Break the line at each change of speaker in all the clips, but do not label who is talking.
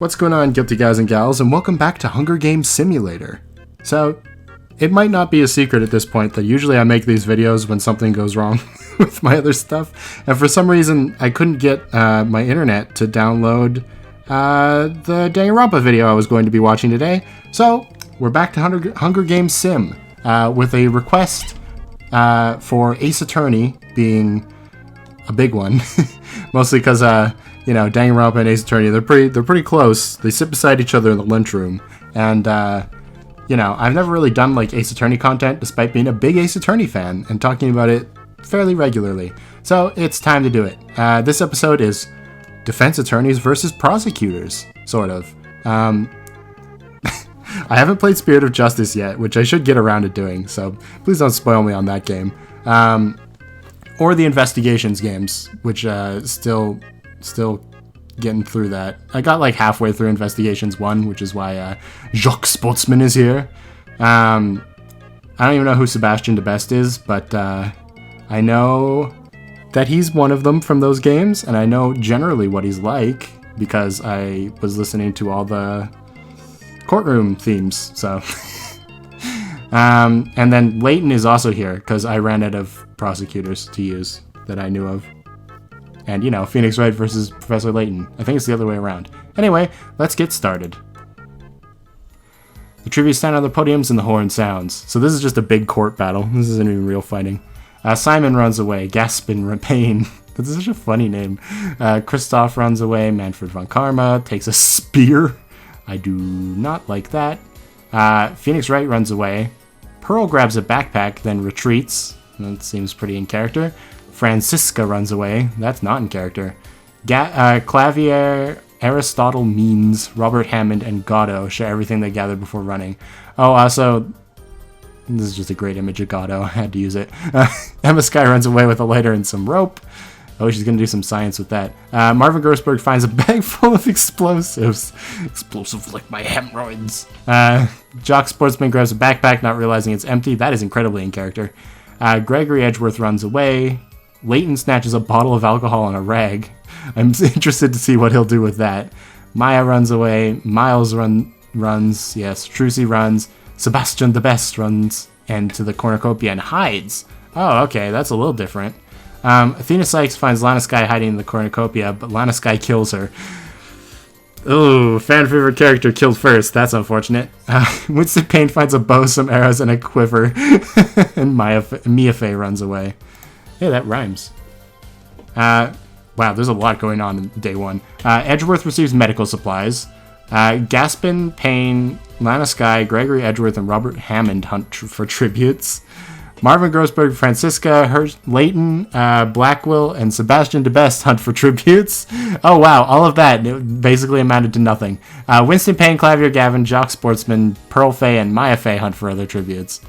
What's going on, guilty guys and gals, and welcome back to Hunger Games Simulator. So, it might not be a secret at this point that usually I make these videos when something goes wrong with my other stuff, and for some reason I couldn't get my internet to download the Danganronpa video I was going to be watching today. So, we're back to Hunger Games Sim with a request for Ace Attorney being a big one, mostly because you know, Danganronpa and Ace Attorney, they're pretty close. They sit beside each other in the lunchroom, and you know, I've never really done like Ace Attorney content, despite being a big Ace Attorney fan and talking about it fairly regularly. So it's time to do it. This episode is defense attorneys versus prosecutors, sort of. I haven't played Spirit of Justice yet, which I should get around to doing. So please don't spoil me on that game, or the Investigations games, which still getting through that. I got like halfway through Investigations 1, which is why Jacques Sportsman is here. I don't even know who Sebastian de Best is, but I know that he's one of them from those games, and I know generally what he's like because I was listening to all the courtroom themes, so. And then Layton is also here because I ran out of prosecutors to use that I knew of. And, you know, Phoenix Wright versus Professor Layton. I think it's the other way around. Anyway, let's get started. The trivia stand on the podiums and the horn sounds. So this is just a big court battle. This isn't even real fighting. Simon runs away. Gaspin Pain. That's such a funny name. Christoph runs away. Manfred von Karma takes a spear. I do not like that. Phoenix Wright runs away. Pearl grabs a backpack, then retreats. That seems pretty in character. Francisca runs away. That's not in character. Clavier, Aristotle, Means, Robert Hammond, and Gatto share everything they gathered before running. Oh, also, this is just a great image of Gatto. I had to use it. Emma Skye runs away with a lighter and some rope. Oh, she's going to do some science with that. Marvin Grossberg finds a bag full of explosives. Explosive like my hemorrhoids. Jock Sportsman grabs a backpack, not realizing it's empty. That is incredibly in character. Gregory Edgeworth runs away. Layton snatches a bottle of alcohol and a rag. I'm interested to see what he'll do with that. Maya runs away. Miles runs. Yes, Trucy runs. Sebastian de Best runs into the cornucopia and hides. Oh, okay, that's a little different. Athena Sykes finds Lana Skye hiding in the cornucopia, but Lana Skye kills her. Ooh, fan favorite character killed first. That's unfortunate. Winston Payne finds a bow, some arrows, and a quiver, and Mia Fey runs away. Hey, that rhymes. Wow, there's a lot going on in day one. Edgeworth receives medical supplies. Gaspin, Payne, Lana Skye, Gregory Edgeworth, and Robert Hammond hunt for tributes. Marvin Grossberg, Francisca, Layton, Blackwell, and Sebastian de Best hunt for tributes. Oh, wow, all of that basically amounted to nothing. Winston Payne, Clavier, Gavin, Jock Sportsman, Pearl Fey, and Maya Fey hunt for other tributes.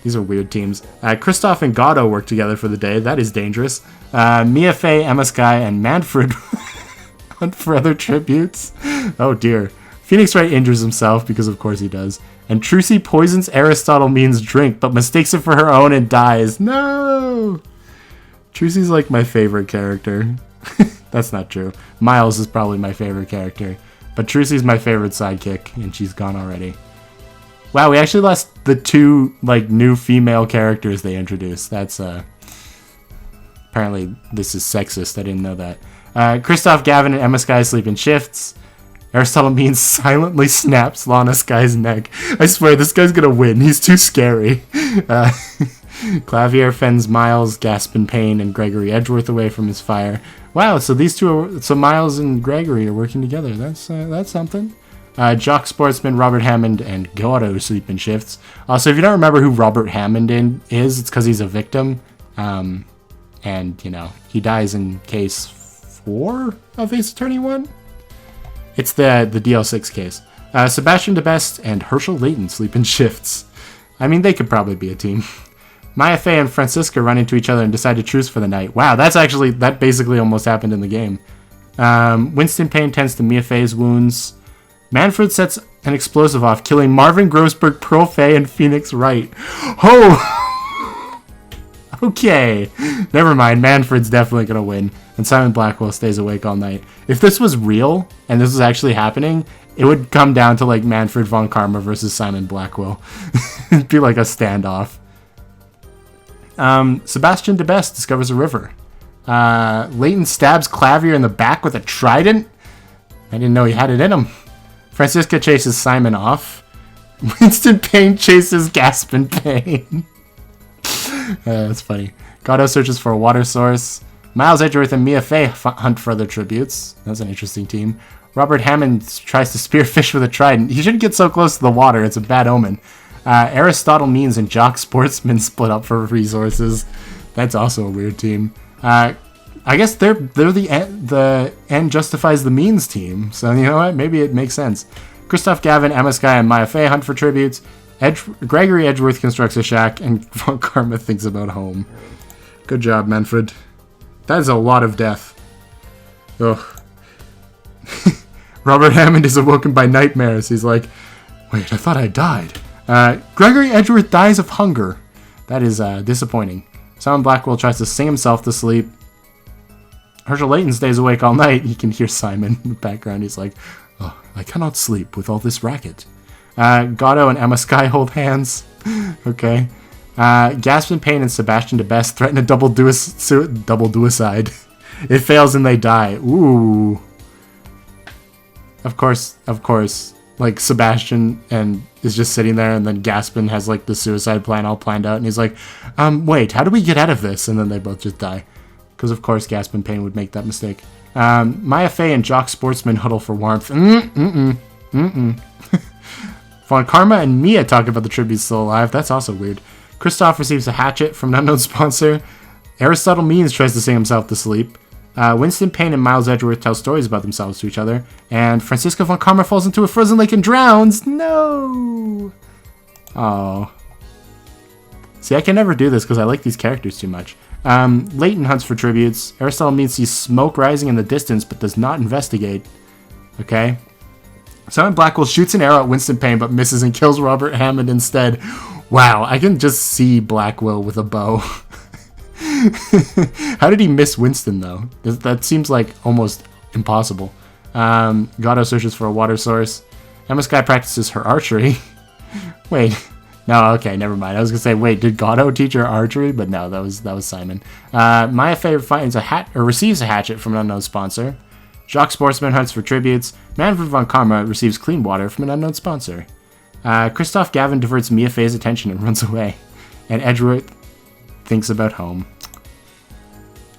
These are weird teams. Christoph and Gatto work together for the day. That is dangerous. Mia Fey, Emma Skye, and Manfred hunt for other tributes. Oh, dear. Phoenix Wright injures himself, because of course he does. And Trucy poisons Aristotle Means' drink, but mistakes it for her own and dies. No! Trucy's like my favorite character. That's not true. Miles is probably my favorite character. But Trucy's my favorite sidekick, and she's gone already. Wow, we actually lost the two, like, new female characters they introduced. That's, apparently this is sexist. I didn't know that. Christoph, Gavin, and Emma Skye sleep in shifts. Aristotle Means silently snaps Lana Skye's neck. I swear, this guy's gonna win. He's too scary. Clavier fends Miles, Gaspin Payne, and Gregory Edgeworth away from his fire. Wow, so these two so Miles and Gregory are working together. That's something. Jock Sportsman, Robert Hammond, and Gatto sleep in shifts. Also, if you don't remember who Robert Hammond is, it's because he's a victim. And, you know, he dies in case 4 of Ace Attorney 1? It's the DL6 case. Sebastian de Best and Herschel Layton sleep in shifts. I mean, they could probably be a team. Maya Fey and Francisca run into each other and decide to truce for the night. Wow, that basically almost happened in the game. Winston Payne tends to Mia Fey's wounds. Manfred sets an explosive off, killing Marvin Grossberg, Pearl Fey, and Phoenix Wright. Oh! Okay. Never mind. Manfred's definitely going to win. And Simon Blackwell stays awake all night. If this was real, and this was actually happening, it would come down to like Manfred von Karma versus Simon Blackwell. It'd be like a standoff. Sebastian de Best discovers a river. Leighton stabs Clavier in the back with a trident. I didn't know he had it in him. Francisca chases Simon off. Winston Payne chases Gaspin Payne. That's funny. Gatto searches for a water source. Miles Edgeworth and Mia Fey hunt for other tributes. That's an interesting team. Robert Hammond tries to spear fish with a trident. He shouldn't get so close to the water. It's a bad omen. Aristotle Means and Jock Sportsman split up for resources. That's also a weird team. I guess they're the end justifies the means team. So you know what? Maybe it makes sense. Christoph Gavin, Emma Sky, and Maya Fey hunt for tributes. Gregory Edgeworth constructs a shack, and Von Karma thinks about home. Good job, Manfred. That is a lot of death. Ugh. Robert Hammond is awoken by nightmares. He's like, wait, I thought I died. Gregory Edgeworth dies of hunger. That is disappointing. Simon Blackwell tries to sing himself to sleep. Herschel Layton stays awake all night. You can hear Simon in the background. He's like, oh, I cannot sleep with all this racket. Gatto and Emma Sky hold hands. Okay. Gaspin Payne and Sebastian de Best threaten a double duicide. It fails and they die. Ooh. Of course. Like, Sebastian is just sitting there, and then Gaspin has, like, the suicide plan all planned out, and he's like, wait, how do we get out of this? And then they both just die. Because, of course, Gaspin Payne would make that mistake. Maya Fey and Jock Sportsman huddle for warmth. Von Karma and Mia talk about the tributes still alive. That's also weird. Christoph receives a hatchet from an unknown sponsor. Aristotle Means tries to sing himself to sleep. Winston Payne and Miles Edgeworth tell stories about themselves to each other. And Francisca von Karma falls into a frozen lake and drowns. No! Oh. See, I can never do this because I like these characters too much. Leighton hunts for tributes. Aristotle Means sees smoke rising in the distance but does not investigate. Okay. Simon Blackwell shoots an arrow at Winston Payne but misses and kills Robert Hammond instead. Wow, I can just see Blackwell with a bow. How did he miss Winston, though? That seems like almost impossible. Gatto searches for a water source. Emma Sky practices her archery. Wait. No, okay, never mind. I was going to say, wait, did Gatto teach her archery? But no, that was Simon. Maya Fey finds receives a hatchet from an unknown sponsor. Jock Sportsman hunts for tributes. Manfred von Karma receives clean water from an unknown sponsor. Christoph Gavin diverts Mia Fey's attention and runs away. And Edgeworth thinks about home.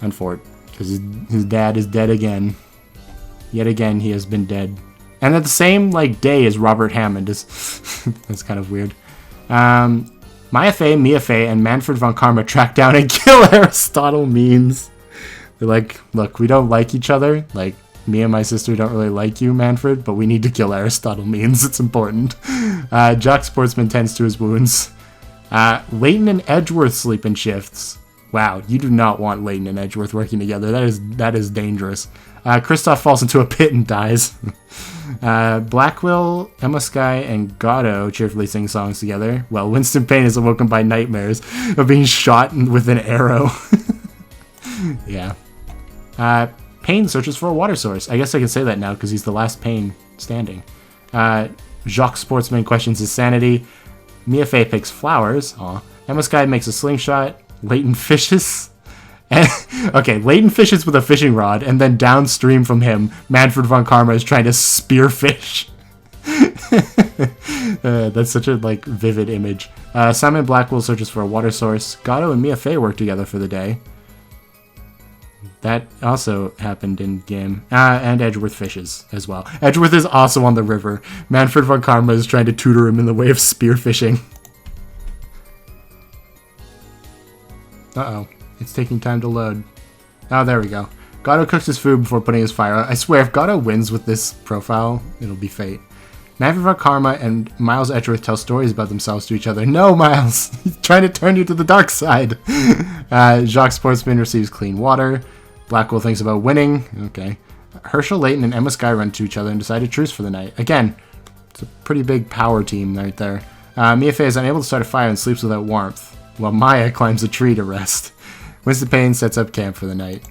Unfortunate, because his dad is dead again. Yet again, he has been dead. And at the same day as Robert Hammond is. That's kind of weird. Maya Fey, Mia Fey, and Manfred von Karma track down and kill Aristotle Means. They're like, look, we don't like each other. Like, me and my sister don't really like you, Manfred, but we need to kill Aristotle Means. It's important. Jock Sportsman tends to his wounds. Leighton and Edgeworth sleep in shifts. Wow, you do not want Leighton and Edgeworth working together. That is dangerous. Christoph falls into a pit and dies. Blackwell, Emma Sky, and Gatto cheerfully sing songs together. Well, Winston Payne is awoken by nightmares of being shot with an arrow. Yeah. Payne searches for a water source. I guess I can say that now because he's the last Payne standing. Jacques Sportsman questions his sanity. Mia Fey picks flowers. Aw. Emma Sky makes a slingshot. Leighton fishes. Leighton fishes with a fishing rod, and then downstream from him, Manfred von Karma is trying to spear fish. That's such a vivid image. Simon Blackwell searches for a water source. Gatto and Mia Fey work together for the day. That also happened in game. And Edgeworth fishes as well. Edgeworth is also on the river. Manfred von Karma is trying to tutor him in the way of spear fishing. Uh-oh. It's taking time to load. Oh, there we go. Gatto cooks his food before putting his fire out. I swear, if Gatto wins with this profile, it'll be fate. Manfred von Karma and Miles Edgeworth tell stories about themselves to each other. No, Miles! He's trying to turn you to the dark side! Jacques Sportsman receives clean water. Blackwell thinks about winning. Okay. Herschel Layton and Emma Sky run to each other and decide to truce for the night. Again, it's a pretty big power team right there. Mia Fey is unable to start a fire and sleeps without warmth. while Maya climbs a tree to rest. Winston Payne sets up camp for the night.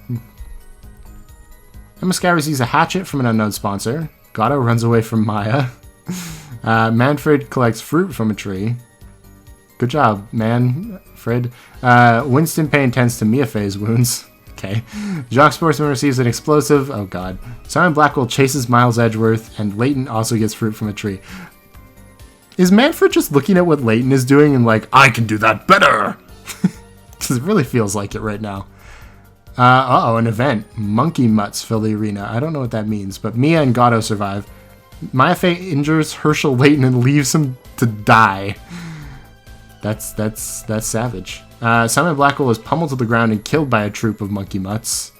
Emma Sky receives a hatchet from an unknown sponsor. Gato runs away from Maya. Manfred collects fruit from a tree. Good job, Manfred. Winston Payne tends to Mia Fey's wounds. Okay. Jacques Sportsman receives an explosive. Oh god. Simon Blackwell chases Miles Edgeworth, and Leighton also gets fruit from a tree. Is Manfred just looking at what Leighton is doing and like, I can do that better? Because it really feels like it right now. An event. Monkey mutts fill the arena. I don't know what that means, but Mia and Gato survive. Maya Fey injures Herschel Leighton and leaves him to die. That's savage. Simon Blackwell is pummeled to the ground and killed by a troop of monkey mutts.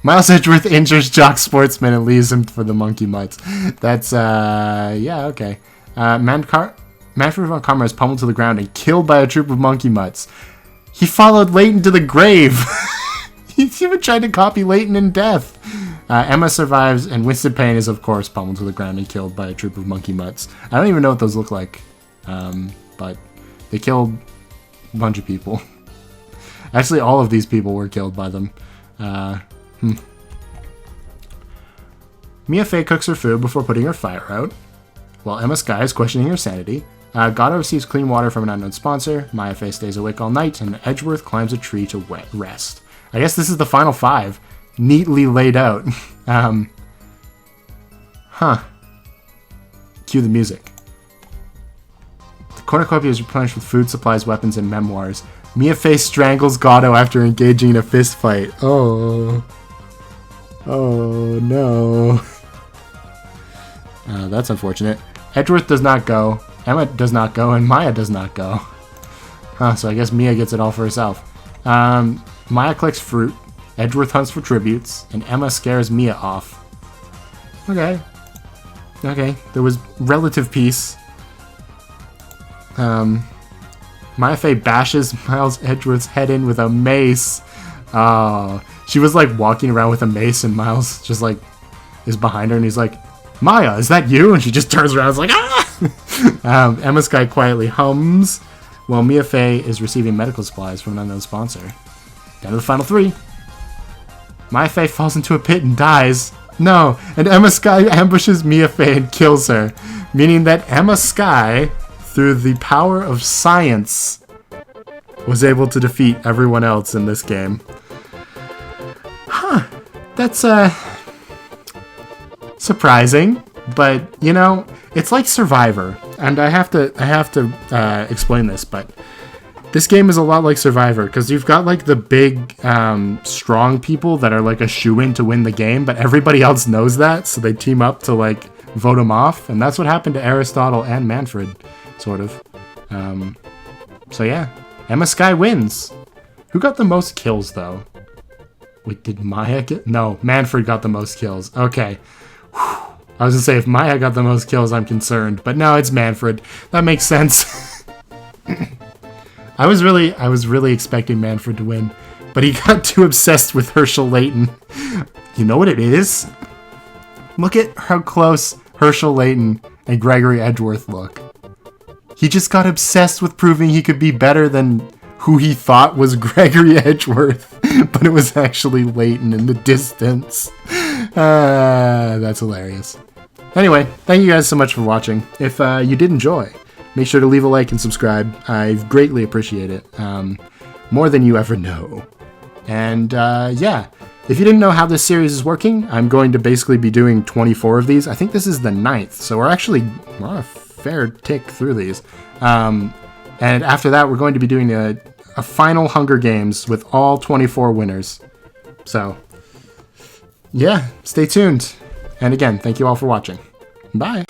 Miles Edgeworth injures Jock Sportsman and leaves him for the monkey mutts. That's, yeah, okay. Manfred von Kammer is pummeled to the ground and killed by a troop of monkey mutts. He followed Leighton to the grave. He's even tried to copy Leighton in death. Emma survives, and Winston Payne is, of course, pummeled to the ground and killed by a troop of monkey mutts. I don't even know what those look like, but they killed a bunch of people. Actually, all of these people were killed by them. Mia Fey cooks her food before putting her fire out, while Emma Sky is questioning her sanity. Gato receives clean water from an unknown sponsor. Maya Fey stays awake all night, and Edgeworth climbs a tree to rest. I guess this is the final 5. Neatly laid out. Cue the music. The cornucopia is replenished with food, supplies, weapons, and memoirs. Mia Fey strangles Gato after engaging in a fist fight. Oh. Oh, no. That's unfortunate. Edgeworth does not go. Emma does not go, and Maya does not go. So I guess Mia gets it all for herself. Maya collects fruit, Edgeworth hunts for tributes, and Emma scares Mia off. Okay. Okay, there was relative peace. Maya Fey bashes Miles Edgeworth's head in with a mace. Oh, she was like walking around with a mace, and Miles just like is behind her, and he's like, Maya, is that you? And she just turns around and is like, ah! Emma Sky quietly hums, while Mia Fey is receiving medical supplies from an unknown sponsor. Down to the final 3. Maya Fey falls into a pit and dies. No, and Emma Sky ambushes Mia Fey and kills her, meaning that Emma Sky, through the power of science, was able to defeat everyone else in this game. Huh. That's, surprising, but, you know, it's like Survivor, and I have to explain this, but this game is a lot like Survivor, because you've got, like, the big, strong people that are, like, a shoo-in to win the game, but everybody else knows that, so they team up to, like, vote them off, and that's what happened to Aristotle and Manfred, sort of. So yeah, Emma Sky wins. Who got the most kills, though? Wait, did Maya get... No, Manfred got the most kills. Okay. Whew. I was gonna say, if Maya got the most kills, I'm concerned, but no, it's Manfred. That makes sense. I was really expecting Manfred to win, but he got too obsessed with Herschel Leighton. You know what it is? Look at how close Herschel Leighton and Gregory Edgeworth look. He just got obsessed with proving he could be better than who he thought was Gregory Edgeworth, but it was actually Leighton in the distance. That's hilarious. Anyway, thank you guys so much for watching. If you did enjoy, make sure to leave a like and subscribe. I greatly appreciate it. More than you ever know. And yeah, if you didn't know how this series is working, I'm going to basically be doing 24 of these. I think this is the 9th, so we're on a fair tick through these. And after that, we're going to be doing a final Hunger Games with all 24 winners. So, yeah, stay tuned. And again, thank you all for watching. Bye.